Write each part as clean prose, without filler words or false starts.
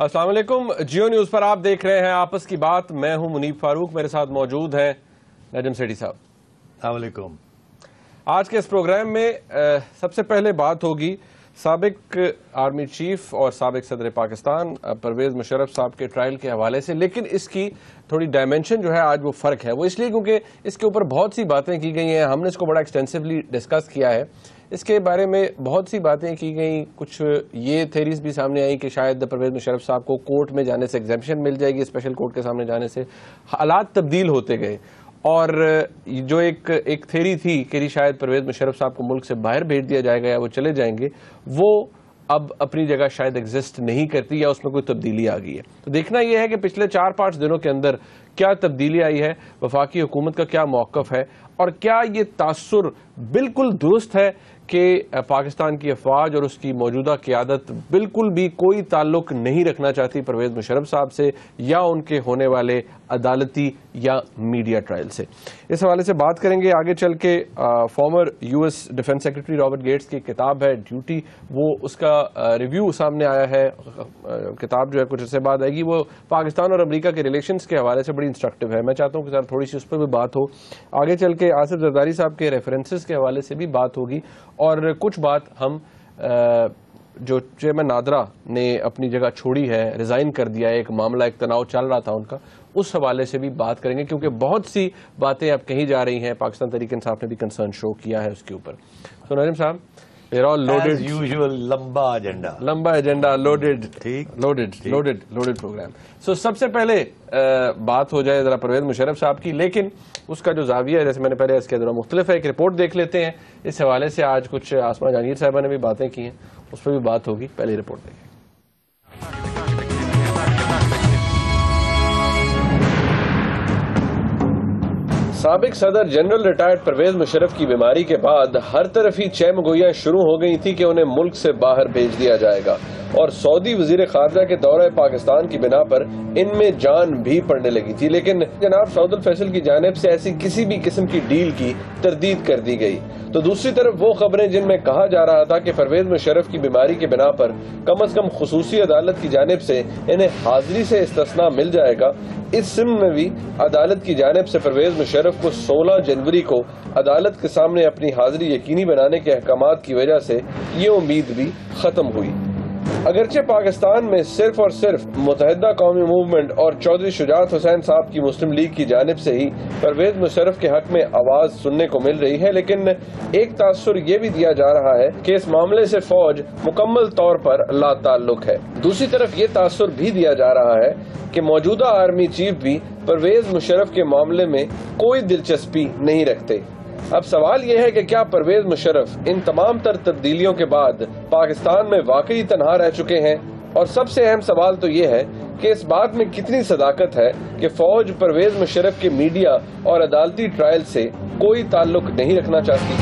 السلام علیکم، جیو نیوز پر آپ دیکھ رہے ہیں آپس کی بات. میں ہوں منیب فاروق، میرے ساتھ موجود ہیں نجم سیٹھی صاحب. السلام علیکم. آج کے اس پروگرام میں سب سے پہلے بات ہوگی سابق آرمی چیف اور سابق صدر پاکستان پرویز مشرف صاحب کے ٹرائل کے حوالے سے، لیکن اس کی تھوڑی ڈائمنشن جو ہے آج وہ فرق ہے. وہ اس لیے کیونکہ اس کے اوپر بہت سی باتیں کی گئی ہیں، ہم نے اس کو بڑا ایکسٹینسولی ڈسکس کیا ہے. اس کے بارے میں بہت سی باتیں کی گئیں، کچھ یہ تھیریز بھی سامنے آئی کہ شاید پرویز مشرف صاحب کو کورٹ میں جانے سے ایگزیمپشن مل جائے گی، اسپیشل کورٹ کے سامنے جانے سے. حالات تبدیل ہوتے گئے اور جو ایک تھیری تھی کہ شاید پرویز مشرف صاحب کو ملک سے باہر بھیج دیا جائے گا یا وہ چلے جائیں گے، وہ اب اپنی جگہ شاید ایگزسٹ نہیں کرتی یا اس میں کوئی تبدیلی آ گئی ہے. تو دیکھنا یہ ہے کہ پچھلے 4-5 دنوں کے اندر کیا تبدیلی آئی ہے، وفاقی حکومت کا کیا موقف ہے، اور کیا یہ تاثر بالکل درست ہے کہ پاکستان کی افواج اور اس کی موجودہ قیادت بالکل بھی کوئی تعلق نہیں رکھنا چاہتی پرویز مشرف صاحب سے یا ان کے ہونے والے عدالتی یا میڈیا ٹرائل سے. اس حوالے سے بات کریں گے آگے چل کے. Former U S defence secretary Robert Gates کی کتاب ہے ڈیوٹی، وہ اس کا ریویو سامنے آیا ہے. کتاب جو ہے کچھ عرصے بعد آئے گی. وہ پاکستان اور امریکہ کے ریلیشنز کے حوالے سے بڑی انسٹرکٹیو ہے. میں چاہتا ہوں کہ سر تھوڑی سی اس پر بھی بات ہو. آگے چل کے آصف زرداری صاحب کے ریفرنسز کے حوالے سے بھی بات ہوگی، اور کچھ بات ہم جو چیئرمین نادرا نے اپنی جگہ چھوڑی ہے، ریزائن کر دیا ہے، ایک معاملہ ایک تناؤ چل رہا تھا ان کا، اس حوالے سے بھی بات کریں گے کیونکہ بہت سی باتیں اب کہی جا رہی ہیں. پاکستان تحریک انصاف نے بھی کنسرن شو کیا ہے اس کے اوپر. سو ناظم صاحب، As usual, لمبا ایجنڈا لوڈڈ پروگرام. سو سب سے پہلے بات ہو جائے ذرا پرویز مشرف صاحب کی، لیکن اس کا جو زاویہ ہے جیسے میں نے پہلے اس کے ذرا مختلف ہے. ایک رپورٹ دیکھ لیتے ہیں اس حوالے سے. آج کچھ آسمہ جہانگیر صاحبہ نے بھی باتیں کی ہیں، اس پہ بھی بات ہوگی. پہلی رپورٹ دیکھیں. سابق صدر جنرل ریٹائرڈ پرویز مشرف کی بیماری کے بعد ہر طرف ہی چہمگوئیاں شروع ہو گئی تھی کہ انہیں ملک سے باہر بھیج دیا جائے گا، اور سعودی وزیر خارجہ کے دورہ پاکستان کی بنا پر ان میں جان بھی پڑنے لگی تھی. لیکن جناب سعود الفیصل کی جانب سے ایسی کسی بھی قسم کی ڈیل کی تردید کر دی گئی. تو دوسری طرف وہ خبریں جن میں کہا جا رہا تھا کہ پرویز مشرف کی بیماری کی بنا پر کم از کم خصوصی عدالت کی جانب سے انہیں حاضری سے استثناء مل جائے گا، اس سمت میں بھی عدالت کی جانب سے پرویز مشرف کو 16 جنوری کو عدالت کے سامنے اپنی حاضری یقینی بنانے کے احکامات کی وجہ سے یہ امید بھی ختم ہوئی. اگرچہ پاکستان میں صرف اور صرف متحدہ قومی موومنٹ اور چودھری شجاعت حسین صاحب کی مسلم لیگ کی جانب سے ہی پرویز مشرف کے حق میں آواز سننے کو مل رہی ہے، لیکن ایک تاثر یہ بھی دیا جا رہا ہے کہ اس معاملے سے فوج مکمل طور پر لا تعلق ہے. دوسری طرف یہ تاثر بھی دیا جا رہا ہے کہ موجودہ آرمی چیف بھی پرویز مشرف کے معاملے میں کوئی دلچسپی نہیں رکھتے. اب سوال یہ ہے کہ کیا پرویز مشرف ان تمام تر تبدیلیوں کے بعد پاکستان میں واقعی تنہا رہ چکے ہیں؟ اور سب سے اہم سوال تو یہ ہے کہ اس بات میں کتنی صداقت ہے کہ فوج پرویز مشرف کے میڈیا اور عدالتی ٹرائل سے کوئی تعلق نہیں رکھنا چاہتی.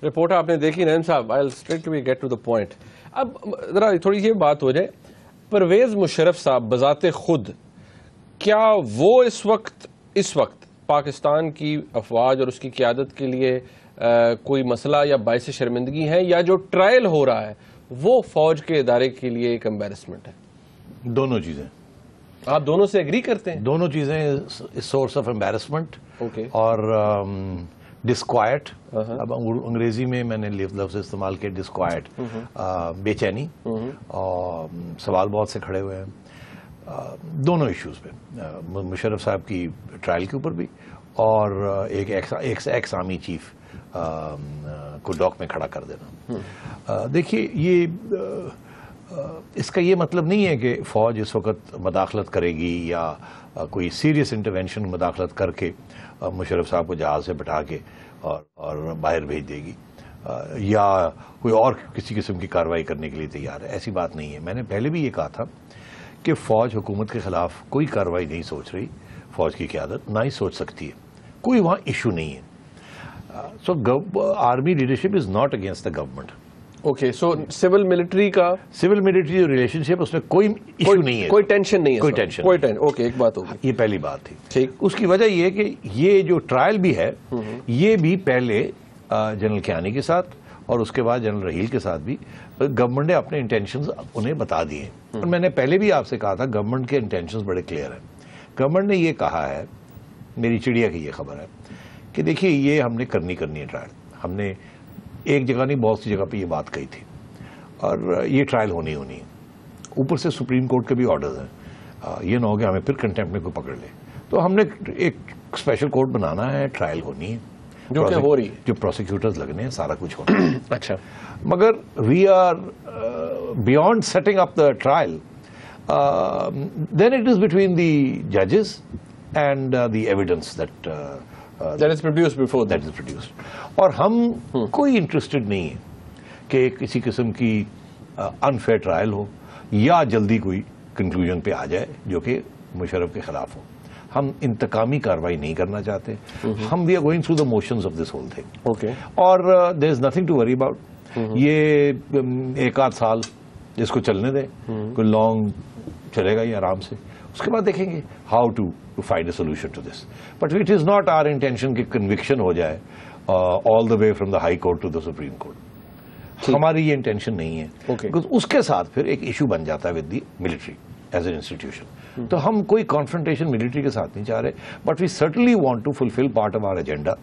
رپورٹ آپ نے دیکھی نعیم صاحب. I'll straight to get to the point. اب ذرا تھوڑی سی بات ہو جائے. پرویز مشرف صاحب بذات خود کیا وہ اس وقت پاکستان کی افواج اور اس کی قیادت کے لیے کوئی مسئلہ یا باعث شرمندگی ہے، یا جو ٹرائل ہو رہا ہے وہ فوج کے ادارے کے لیے ایک امبیرسمنٹ ہے؟ دونوں چیزیں. آپ دونوں سے ایگری کرتے ہیں؟ دونوں چیزیں سورس آف امبیرسمنٹ اور ڈسکوائٹ. اب انگریزی میں میں نے لفظ استعمال کیا ڈسکوائٹ، بے چینی، اور سوال بہت سے کھڑے ہوئے ہیں دونوں ایشوز پہ، مشرف صاحب کی ٹرائل کے اوپر بھی اور ایک ایکس آرمی چیف کو ڈاک میں کھڑا کر دینا. دیکھیے، یہ اس کا یہ مطلب نہیں ہے کہ فوج اس وقت مداخلت کرے گی یا کوئی سیریس انٹرونشن مداخلت کر کے مشرف صاحب کو جہاز سے بٹھا کے اور باہر بھیج دے گی یا کوئی اور کسی قسم کی کارروائی کرنے کے لیے تیار ہے. ایسی بات نہیں ہے. میں نے پہلے بھی یہ کہا تھا کہ فوج حکومت کے خلاف کوئی کارروائی نہیں سوچ رہی، فوج کی قیادت نہ ہی سوچ سکتی ہے. کوئی وہاں ایشو نہیں ہے. So army leadership is not against the government. Okay, so civil military relationship, اس میں کوئی ایشو نہیں ہے، کوئی ٹینشن نہیں ہے، کوئی ٹینشن. اوکے، ایک بات ہوگی. یہ پہلی بات تھی. ٹھیک. اس کی وجہ یہ ہے کہ یہ جو ٹرائل بھی ہے یہ بھی پہلے جنرل کیانی کے ساتھ اور اس کے بعد جنرل رحیل کے ساتھ بھی گورنمنٹ نے اپنے انٹینشنز انہیں بتا دیے. اور میں نے پہلے بھی آپ سے کہا تھا گورنمنٹ کے انٹینشنز بڑے کلیئر ہیں. گورنمنٹ نے یہ کہا ہے, میری چڑیا کی یہ خبر ہے کہ دیکھیے یہ ہم نے کرنی ہے ٹرائل. ہم نے ایک جگہ نہیں بہت سی جگہ پہ یہ بات کہی تھی, اور یہ ٹرائل ہونی ہے. اوپر سے سپریم کورٹ کے بھی آرڈرز ہیں, یہ نہ ہو کہ ہمیں پھر کنٹیمپٹ میں کوئی پکڑ لے. تو ہم نے ایک اسپیشل کورٹ بنانا ہے, ٹرائل ہونی ہے, جو کہ ہو رہی ہے, جو پروسیکیوٹرز لگنے ہیں, سارا کچھ ہونا ہے. اچھا, مگر we are beyond setting up the trial, then it is between the ججز and the evidence that is produced before that is produced. اور ہم کوئی انٹرسٹڈ نہیں ہے کہ کسی قسم کی انفیئر ٹرائل ہو یا جلدی کوئی کنکلوژن پہ آ جائے جو کہ مشرف کے خلاف ہو. ہم انتقامی کاروائی نہیں کرنا چاہتے. ہم we are going through the motions of this whole thing. Okay, اور there is nothing to worry about. یہ ایک آدھ سال اس کو چلنے دیں, کوئی لانگ چلے گا یہ آرام سے, اس کے بعد دیکھیں گے how to find a solution to this. But it is not our intention کہ کنوکشن ہو جائے all the way from the high court to the supreme court. ہماری یہ انٹینشن نہیں ہے. اس کے ساتھ پھر ایک ایشو بن جاتا ہے with the military as an institution. تو ہم کوئی کانفرنٹیشن ملٹری کے ساتھ نہیں چاہ رہے, but we certainly want to fulfil part of our agenda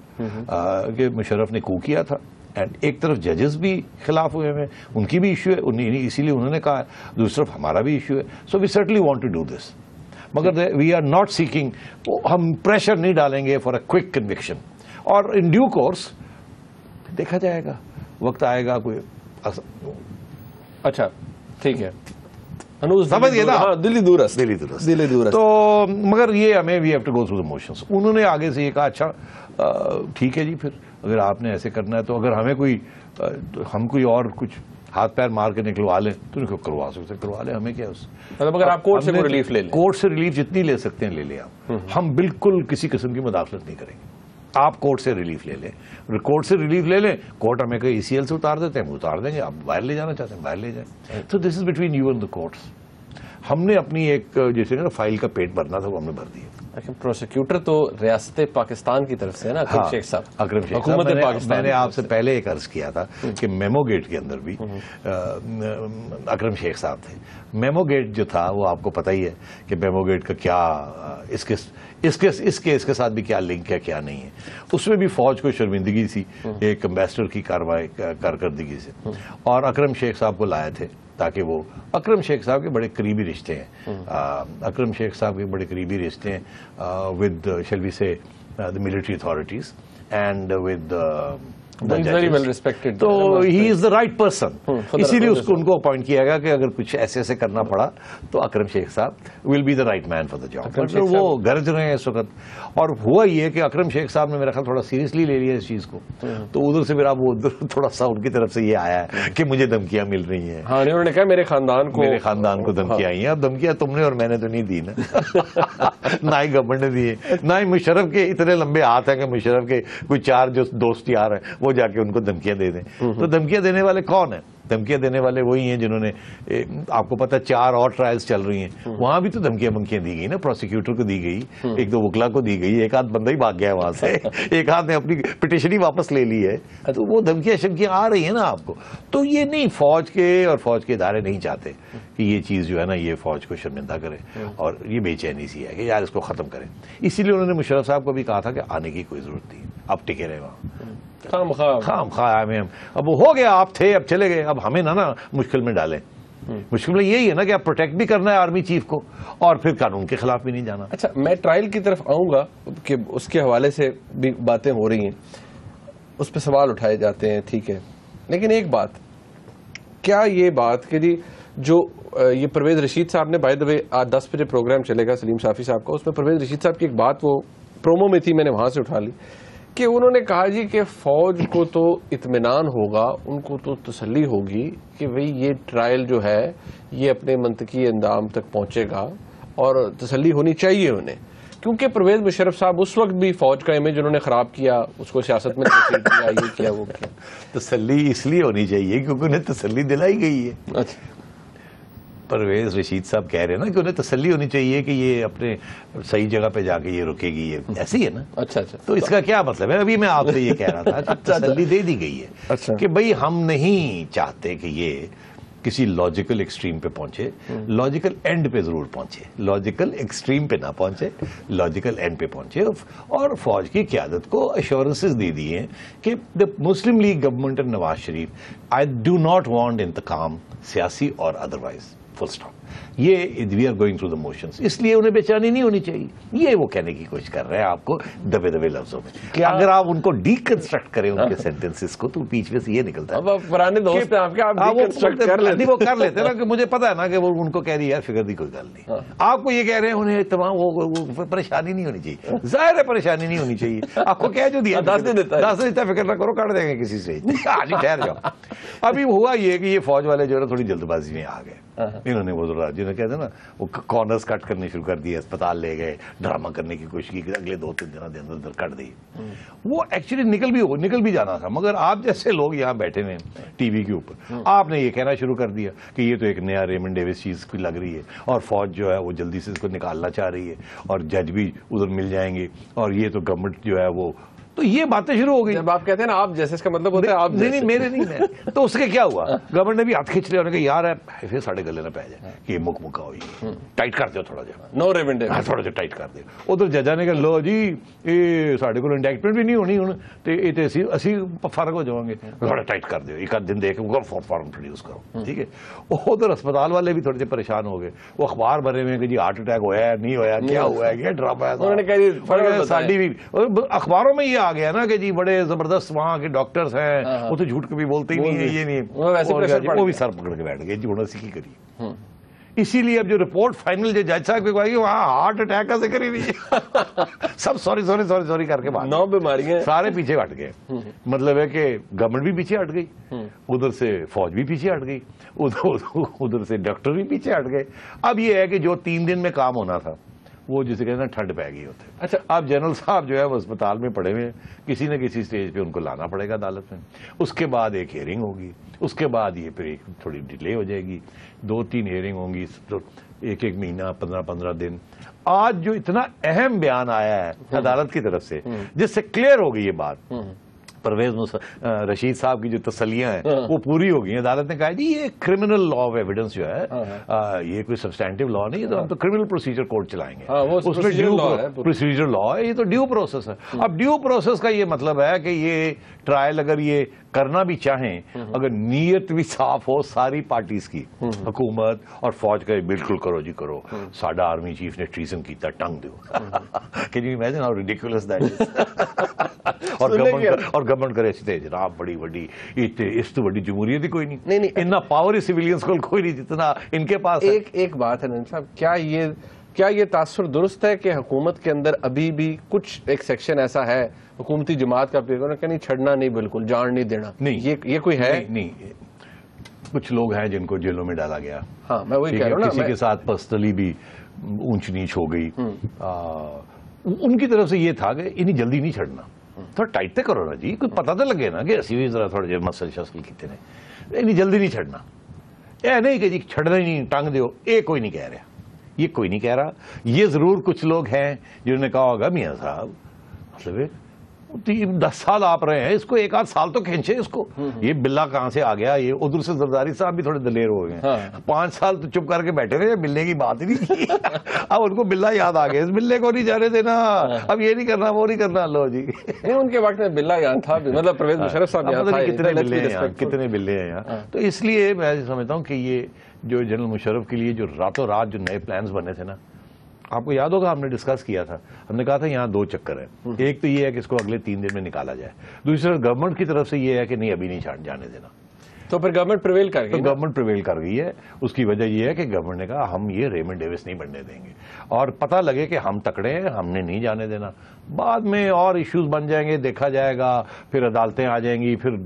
کہ مشرف نے کو کیا تھا, اینڈ ایک طرف ججز بھی خلاف ہوئے ہیں, ان کی بھی ایشو ہے, اسی لیے انہوں نے کہا, دوسری طرف ہمارا بھی ایشو ہے. So we certainly want to do this, مگر وی آر ناٹ سیکنگ, ہم پریشر نہیں ڈالیں گے فار اے کوئک کنوکشن. اور ان ڈیو کورس دیکھا جائے گا, وقت آئے گا کوئی. اچھا ٹھیک ہے, سمجھ گئے نا, دلی دورست. تو مگر یہ ہمیں we have to go through the motions. انہوں نے آگے سے یہ کہا اچھا ٹھیک ہے جی, پھر اگر آپ نے ایسے کرنا ہے تو اگر ہمیں ہم کوئی اور کچھ ہاتھ پیر مار کے نکلوا لیں تو ان کو کروا سکتے, کروا لیں, ہمیں کیا اس. مطلب اگر آپ کورٹ سے ریلیف لے لیں, کورٹ سے ریلیف جتنی لے سکتے ہیں لے لیں آپ. ہم بالکل کسی قسم کی مداخلت نہیں کریں گے. آپ کورٹ سے ریلیف لے لیں, کورٹ سے ریلیف لے لیں, کورٹ ہمیں کہیں ECL سے اتار دیتے ہیں, ہم اتار دیں گے. آپ باہر لے جانا چاہتے ہیں باہر لے جائیں. تو this is between you and the courts. ہم نے اپنی ایک جیسے نا فائل کا پیٹ بھرنا تھا وہ ہم نے بھر دیا. لیکن پروسیکیوٹر تو ریاست پاکستان کی طرف سے ہے نا, اکرم شیخ صاحب. اکرم شیخ حکومت پاکستان. میں نے آپ سے پہلے ایک عرض کیا تھا کہ میمو گیٹ کے اندر بھی اکرم شیخ صاحب تھے. میمو گیٹ جو تھا وہ آپ کو پتہ ہی ہے کہ میمو گیٹ کا کیا اس کیس کے ساتھ بھی کیا لنک ہے کیا نہیں ہے. اس میں بھی فوج کو شرمندگی تھی ایک امبیسڈر کی کارکردگی سے, اور اکرم شیخ صاحب کو لائے تھے تاکہ وہ, اکرم شیخ صاحب کے بڑے قریبی رشتے ہیں, اکرم شیخ صاحب کے بڑے قریبی رشتے ہیں ود شیل وی سے the military authorities and with very well respected. تو he is the right person. اسی لیے ان کو اپوائنٹ کیا گیا کہ اگر کچھ ایسے کرنا پڑا تو اکرم شیخ صاحب will be the right man for the job. وہ گرج رہے ہیں اس وقت. اور ہوا یہ کہ اکرم شیخ صاحب نے میرا خیال تھوڑا سیریسلی لے لیا اس چیز کو, تو ادھر سے پھر اب وہ تھوڑا سا ان کی طرف سے یہ آیا ہے کہ مجھے دھمکیاں مل رہی ہیں. ہاں, انہوں نے کہا میرے خاندان کو دھمکیاں آئی ہیں. اب دھمکیاں تم نے اور میں نے تو نہیں دی نا, نہ ہی گورنمنٹ نے دی ہے, نہ ہی مشرف کے اتنے لمبے ہاتھ ہیں کہ مشرف کے کوئی 4 جو دوست یار ہیں وہ جا کے ان کو دھمکیاں دے دیں. تو دھمکیاں دینے والے کون ہیں؟ دھمکیاں دینے والے وہی ہیں جنہوں نے, آپ کو پتا 4 اور ٹرائلز چل رہی ہیں, وہاں بھی تو دھمکیاں دی گئی نا. پروسیکیوٹر کو دی گئی, 1-2 وکلا کو دی گئی, ایک آدھ بندہ ہی بھاگ گیا ہے وہاں سے, ایک آدھ نے اپنی پٹیشن ہی واپس لے لی ہے. تو وہ دھمکیاں شمکیاں آ رہی ہیں نا آپ کو. تو یہ نہیں, فوج کے اور فوج کے ادارے نہیں چاہتے کہ یہ چیز جو ہے نا یہ فوج کو شرمندہ کرے, اور یہ بے چینی سی ہے کہ یار اس کو ختم کریں. اسی لیے انہوں نے مشرف صاحب کو بھی کہا تھا کہ آنے کی کوئی ضرورت نہیں, اب ٹکے رہے وہاں. خام خواہ میں اب ہو گیا, آپ تھے اب چلے گئے, اب ہمیں نا مشکل میں ڈالیں. مشکل میں یہی ہے نا کہ آپ پروٹیکٹ بھی کرنا ہے آرمی چیف کو اور پھر قانون کے خلاف بھی نہیں جانا. اچھا, میں ٹرائل کی طرف آؤں گا کہ اس کے حوالے سے بھی باتیں ہو رہی ہیں, اس پہ سوال اٹھائے جاتے ہیں, ٹھیک ہے. لیکن ایک بات, کیا یہ بات کہ جی جو یہ پرویز رشید صاحب نے, بائی دا وے آج 10 بجے پروگرام چلے گا سلیم صافی صاحب کا, اس میں پرویز رشید صاحب کی ایک بات وہ پرومو میں تھی, میں نے وہاں سے اٹھا لی, کہ انہوں نے کہا جی کہ فوج کو تو اطمینان ہوگا, ان کو تو تسلی ہوگی کہ بھئی یہ ٹرائل جو ہے یہ اپنے منطقی اندام تک پہنچے گا, اور تسلی ہونی چاہیے انہیں, کیونکہ پرویز مشرف صاحب اس وقت بھی فوج کا امیج انہوں نے خراب کیا, اس کو سیاست میں کیا, یہ کیا وہ کیا. تسلی اس لیے ہونی چاہیے کیونکہ انہیں تسلی دلائی گئی ہے. اچھا, پرویز رشید صاحب کہہ رہے ہیں نا کہ انہیں تسلی ہونی چاہیے کہ یہ اپنے صحیح جگہ پہ جا کے یہ رکے گی, یہ ایسے ہی ہے نا. اچھا تو اس کا کیا مطلب ہے؟ ابھی میں آپ سے یہ کہہ رہا تھا تسلی دے دی گئی ہے کہ بھئی ہم نہیں چاہتے کہ یہ کسی لاجیکل ایکسٹریم پہ پہنچے, لاجیکل اینڈ پہ ضرور پہنچے, لاجیکل ایکسٹریم پہ نہ پہنچے, لاجیکل اینڈ پہ پہنچے. اور فوج کی قیادت کو ایشورنسز دے دی ہیں کہ the Muslim League government and Nawaz Sharif, I do not want انتقام سیاسی اور ادروائز, فل اسٹاپ. یہ we are going through the motions, اس لیے انہیں بے چینی نہیں ہونی چاہیے. یہ وہ کہنے کی کوشش کر رہے ہیں آپ کو دبے دبے لفظوں میں. اگر آپ ان کو ڈی کنسٹرکٹ کریں ان کے سینٹینسز کو تو بیچ میں سے یہ نکلتا ہے پرانے دوست ہیں آپ کے, آپ ڈی کنسٹرکٹ کر لیتے ہیں. وہ کر لیتے ہیں نا, کہ مجھے پتا ہے نا کہ وہ ان کو کہہ رہی ہے یار فکر دی کوئی گل نہیں. آپ کو یہ کہہ رہے ہیں انہیں تمام وہ پریشانی نہیں ہونی چاہیے. ظاہر ہے پریشانی نہیں ہونی چاہیے. آپ کو کہہ جو دیا دس دیتا فکر نہ کرو, کاٹ دیں گے کسی سے, آج ہی ٹھہر جاؤ. ابھی ہوا یہ کہ یہ فوج والے جو ہے تھوڑی جلد بازی میں آ گئے. انہوں نے وہ ذرا جنہیں کہتے ہیں نا وہ کارنرز کٹ کرنے شروع کر دیے, اسپتال لے گئے, ڈرامہ کرنے کی کوشش کی کہ اگلے 2-3 دنوں کے اندر کٹ دی. وہ ایکچولی نکل بھی جانا تھا, مگر آپ جیسے لوگ یہاں بیٹھے ہیں ٹی وی کے اوپر, آپ نے یہ کہنا شروع کر دیا کہ یہ تو ایک نیا ریمنڈ ڈیوس چیز کی لگ رہی ہے, اور فوج جو ہے وہ جلدی سے اس کو نکالنا چاہ رہی ہے, اور جج بھی ادھر مل جائیں گے, اور یہ تو گورنمنٹ جو ہے وہ, تو یہ باتیں شروع ہو گئی. جب آپ کہتے ہیں نا آپ جیسے, اس کا مطلب ہوتا ہے آپ نہیں میرے نہیں میں. تو اس کے کیا ہوا, گورنمنٹ نے بھی ہاتھ کھینچ لیا, انہوں نے کہا یار ہے پھر ساڑھے گلے نہ پہ جائے کہ یہ مکہ ہوئی, ٹائٹ کر دو تھوڑا جا, نو ریمنڈ تھوڑا جا ٹائٹ کر دو. ادھر ججا نے کہا لو جی یہ ساڑھے کو انڈیکٹمنٹ بھی نہیں ہونی ہوں تو یہ اسی فرق ہو جاؤں گے, تھوڑا ٹائٹ کر دو, ایک آدھ دن دیکھ فارم پروڈیوس کرو, ٹھیک ہے. ادھر اسپتال والے بھی تھوڑے سے پریشان ہو گئے, وہ اخبار بھرے ہوئے کہ جی ہارٹ اٹیک ہوا ہے نہیں ہوا, کیا ہوا ہے, کیا ڈرامہ ہے. ساڈی بھی اخباروں میں یہ آ گیا نا کہ جی بڑے زبردست وہاں کے ڈاکٹرز ہیں, وہ تو جھوٹ کبھی بولتے ہی نہیں ہے, یہ نہیں, وہ بھی سر پکڑ کے بیٹھ گئے جی انہوں نے کی کری. اسی لیے اب جو رپورٹ فائنل جو جج صاحب کو آئی وہاں ہارٹ اٹیک کا ذکر ہی نہیں, سب سوری کر کے بعد 9 بیماریاں سارے پیچھے ہٹ گئے. مطلب ہے کہ گورنمنٹ بھی پیچھے ہٹ گئی, ادھر سے فوج بھی پیچھے ہٹ گئی, ادھر سے ڈاکٹر بھی پیچھے ہٹ گئے. اب یہ ہے کہ جو 3 دن میں کام ہونا تھا وہ جسے کہتے ہیں ٹھنڈ پہ گئی ہوتے. اچھا, اب جنرل صاحب جو ہے وہ اسپتال میں پڑے ہوئے ہیں, کسی نہ کسی سٹیج پہ ان کو لانا پڑے گا عدالت میں, اس کے بعد ایک ہیئرنگ ہوگی, اس کے بعد یہ پھر ایک تھوڑی ڈیلے ہو جائے گی, 2-3 ہیئرنگ ہوں گی, 1 مہینہ 15 دن. آج جو اتنا اہم بیان آیا ہے عدالت کی طرف سے جس سے کلیئر ہو گئی یہ بات, پرویز رشید صاحب کی جو تسلیاں ہیں وہ پوری ہو گئی. عدالت نے کہا جی یہ کرمنل لا آف ایویڈنس جو ہے یہ کوئی سبسٹینٹیو لا نہیں, تو ہم تو کرمنل پروسیجر کوڈ چلائیں گے, اس میں پروسیجر لا ہے, یہ تو ڈیو پروسیس ہے. اب ڈیو پروسیس کا یہ مطلب ہے کہ یہ ٹرائل اگر یہ کرنا بھی چاہیں, اگر نیت بھی صاف ہو ساری پارٹیز کی, حکومت اور فوج کا, بالکل کرو جی کرو, ساڈا آرمی چیف نے ٹریزن کیتا, ٹنگ دو. Can you imagine how ridiculous that is. اور گورنمنٹ کرے استے جناب بڑی بڑی, اس تو بڑی جمہوریت ہی کوئی نہیں, اتنا پاور ہی سویلینز کو کوئی نہیں جتنا ان کے پاس. ایک بات ہے نعیم صاحب, کیا یہ تاثر درست ہے کہ حکومت کے اندر ابھی بھی کچھ ایک سیکشن ایسا ہے حکومتی جماعت کا کہ نہیں چھڑنا نہیں, بالکل جان نہیں دینا, نہیں یہ کوئی ہے نہیں. کچھ لوگ ہیں جن کو جیلوں میں ڈالا گیا, ہاں میں وہی کہہ رہا ہوں نا, کسی کے ساتھ پرسنلی بھی اونچ نیچ ہو گئی, ان کی طرف سے یہ تھا کہ انہیں جلدی نہیں چھڑنا, تھوڑا ٹائٹ تے کرو نا جی, کوئی پتہ تو لگے نا کہ اسی بھی ذرا تھوڑے جے مسل شسل کیتے نے, انہیں جلدی نہیں چھڑنا. اے نہیں کہ جی چھڑنا ہی نہیں, ٹانگ دیو, یہ کوئی نہیں کہہ رہا, یہ کوئی نہیں کہہ رہا. یہ ضرور کچھ لوگ ہیں جنہوں نے کہا ہوگا میاں صاحب مطلب 10 سال آپ رہے ہیں, اس کو 1 آدھ سال تو کھینچے اس کو, یہ بلا کہاں سے آ گیا. یہ ادھر سے زرداری صاحب بھی تھوڑے دلیر ہو گئے, 5 سال تو چپ کر کے بیٹھے رہے, ملنے کی بات ہی نہیں کی. اب ان کو بلا یاد آ گیا, اس بلے کو نہیں جانے دینا, اب یہ نہیں کرنا وہ نہیں کرنا. لو جی ان کے وقت میں بلا یہاں تھا, مطلب پرویز مشرف صاحب یہاں تھا, کتنے بلے ہیں یہاں. تو اس لیے میں سمجھتا ہوں کہ یہ جو جنرل مشرف کے لیے جو راتوں رات جو نئے پلانز بنے تھے نا, آپ کو یاد ہوگا ہم نے ڈسکس کیا تھا, ہم نے کہا تھا یہاں 2 چکر ہیں. ایک تو یہ ہے کہ اس کو اگلے 3 دن میں نکالا جائے, دوسرا گورنمنٹ کی طرف سے یہ ہے کہ نہیں ابھی نہیں چھاڑ جانے دینا. تو پھر گورنمنٹ پریویل کر گئی, گورنمنٹ پریویل کر گئی ہے. اس کی وجہ یہ ہے کہ گورنمنٹ نے کہا ہم یہ ریمنڈ ڈیوس نہیں بننے دیں گے, اور پتہ لگے کہ ہم تکڑے ہیں, ہم نے نہیں جانے دینا. بعد میں اور ایشوز بن جائیں گے, دیکھا جائے گا, پھر عدالتیں آ جائیں گی, پھر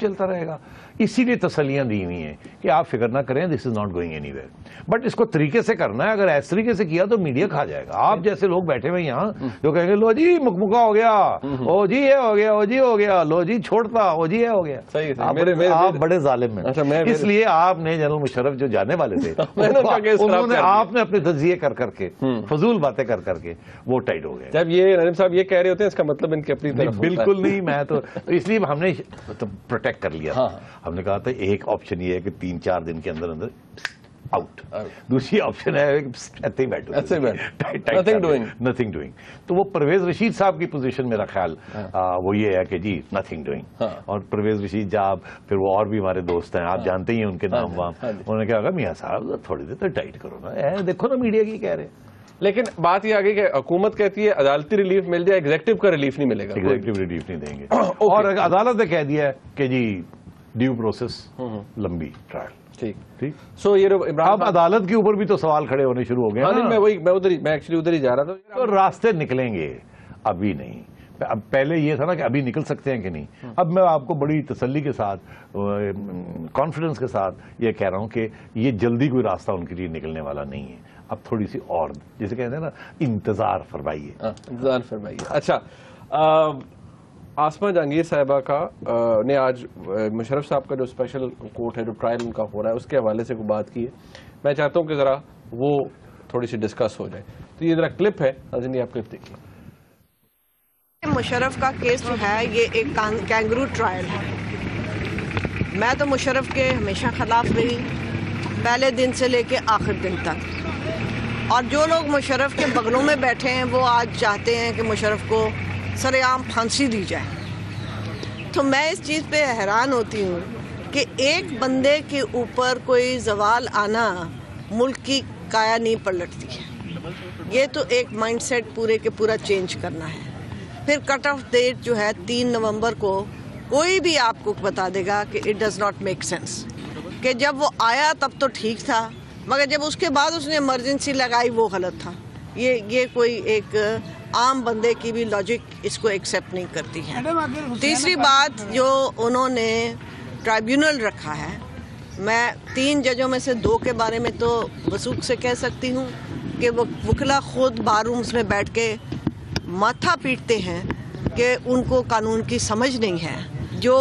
چلتا رہے گا. اسی لیے تسلیاں دی ہوئی ہیں کہ آپ فکر نہ کریں, this is not going anywhere. But اس کو طریقے سے کرنا ہے, اگر اس طریقے سے کیا تو میڈیا کھا جائے گا. آپ جیسے لوگ بیٹھے ہوئے یہاں جو کہیں گے لو جی مکمکا ہو گیا, او جی یہ ہو گیا, او جی ہو گیا, لو جی چھوڑتا, او جی یہ ہو گیا. آپ بڑے ظالم ہیں. اس لیے آپ نے جنرل مشرف جو جانے والے تھے انہوں نے آپ نے اپنے تجزیے کر کر کے فضول باتیں کر کر کے وہ ٹائٹ ہو گئے. جب یہ ندیم صاحب یہ کہہ رہے ہوتے ہیں اس کا مطلب ان کی اپنی طرف بالکل نہیں. میں تو اس لیے ہم نے پروٹیکٹ کر لیا. ہم نے کہا تھا ایک آپشن یہ ہے کہ 3-4 دن کے اندر اندر آؤٹ. دوسری آپشن ہے نتھنگ ڈوئنگ. تو وہ پرویز رشید صاحب کی پوزیشن میرا خیال وہ یہ ہے کہ جی نتھنگ ڈوئنگ. اور پرویز رشید صاحب, پھر وہ اور بھی ہمارے دوست ہیں, آپ جانتے ہی ہیں ان کے نام وام. انہوں نے کہا میاں صاحب تھوڑی دیر تو ٹائٹ کرو نا, دیکھو نا میڈیا کی کہہ رہے ہیں. لیکن بات یہ آ گئی کہ حکومت کہتی ہے عدالتی ریلیف مل جائے, ایگزیکٹو کا ریلیف نہیں ملے گا. ایگزیکٹو ریلیف نہیں دیں گے. اور عدالت نے کہہ دیا ہے کہ جی ڈیو پروسیس, لمبی ٹرائل. ٹھیک. سو یہ اب عدالت کے اوپر بھی تو سوال کھڑے ہونے شروع ہو گئے. میں ایکچولی ادھر ہی جا رہا تھا. تو راستے نکلیں گے, ابھی نہیں. اب پہلے یہ تھا نا کہ ابھی نکل سکتے ہیں کہ نہیں. اب میں آپ کو بڑی تسلی کے ساتھ, کانفیڈنس کے ساتھ یہ کہہ رہا ہوں کہ یہ جلدی کوئی راستہ ان کے لیے نکلنے والا نہیں ہے. اب تھوڑی سی اور جیسے کہتے ہیں نا انتظار فرمائیے. انتظار فرمائیے. اچھا, آسما جہانگیر صاحبہ کا نے آج مشرف صاحب کا جو اسپیشل کورٹ ہے, جو ٹرائل ان کا ہو رہا ہے, اس کے حوالے سے کوئی بات کی ہے. میں چاہتا ہوں کہ ذرا وہ تھوڑی سی ڈسکس ہو جائے. تو یہ ذرا کلپ ہے, ناظرین آپ کلپ دیکھیے. مشرف کا کیس جو ہے یہ ایک کینگرو ٹرائل ہے. میں تو مشرف کے ہمیشہ خلاف رہی, پہلے دن سے لے کے آخر دن تک. اور جو لوگ مشرف کے بغلوں میں بیٹھے ہیں وہ آج چاہتے ہیں کہ مشرف کو سر عام پھانسی دی جائے. تو میں اس چیز پہ حیران ہوتی ہوں کہ ایک بندے کے اوپر کوئی زوال آنا ملک کی کایا نہیں پلٹتی ہے. یہ تو ایک مائنڈ سیٹ پورے کے پورا چینج کرنا ہے. پھر کٹ آف ڈیٹ جو ہے 3 نومبر کو, کوئی بھی آپ کو بتا دے گا کہ it does not make sense, کہ جب وہ آیا تب تو ٹھیک تھا, مگر جب اس کے بعد اس نے ایمرجنسی لگائی وہ غلط تھا. یہ کوئی ایک عام بندے کی بھی لاجک اس کو ایکسیپٹ نہیں کرتی ہے. تیسری بات جو انہوں نے ٹرائیبیونل رکھا ہے, میں 3 ججوں میں سے 2 کے بارے میں تو وثوق سے کہہ سکتی ہوں کہ وہ وکلا خود بار رومز میں بیٹھ کے ماتھا پیٹتے ہیں کہ ان کو قانون کی سمجھ نہیں ہے. جو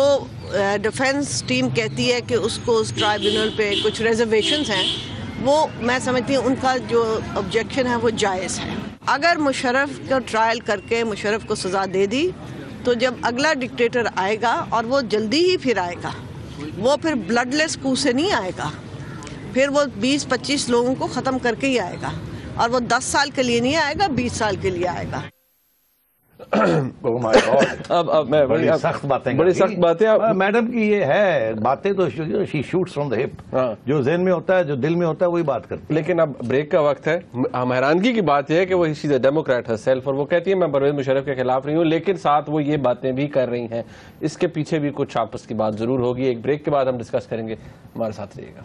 ڈیفنس ٹیم کہتی ہے کہ اس کو اس ٹرائیبیونل پہ کچھ ریزرویشنز ہیں, وہ میں سمجھتی ہوں ان کا جو آبجیکشن ہے وہ جائز ہے. اگر مشرف کو ٹرائل کر کے مشرف کو سزا دے دی تو جب اگلا ڈکٹیٹر آئے گا, اور وہ جلدی ہی پھر آئے گا, وہ پھر بلڈ لیس کو سے نہیں آئے گا, پھر وہ 20-25 لوگوں کو ختم کر کے ہی آئے گا. اور وہ 10 سال کے لیے نہیں آئے گا, 20 سال کے لیے آئے گا. اب میں بڑی سخت باتیں میڈم کی یہ ہے باتیں تو شی شوٹس فرام دی ہپ, جو ذہن میں ہوتا ہے, جو دل میں ہوتا ہے وہی بات کرتی. لیکن اب بریک کا وقت ہے. حیرانگی کی بات یہ ہے کہ وہ شی از اے ڈیموکریٹ ہر سیلف, اور وہ کہتی ہے میں پرویز مشرف کے خلاف رہی ہوں, لیکن ساتھ وہ یہ باتیں بھی کر رہی ہیں. اس کے پیچھے بھی کچھ آپس کی بات ضرور ہوگی. ایک بریک کے بعد ہم ڈسکس کریں گے. ہمارے ساتھ رہیے گا.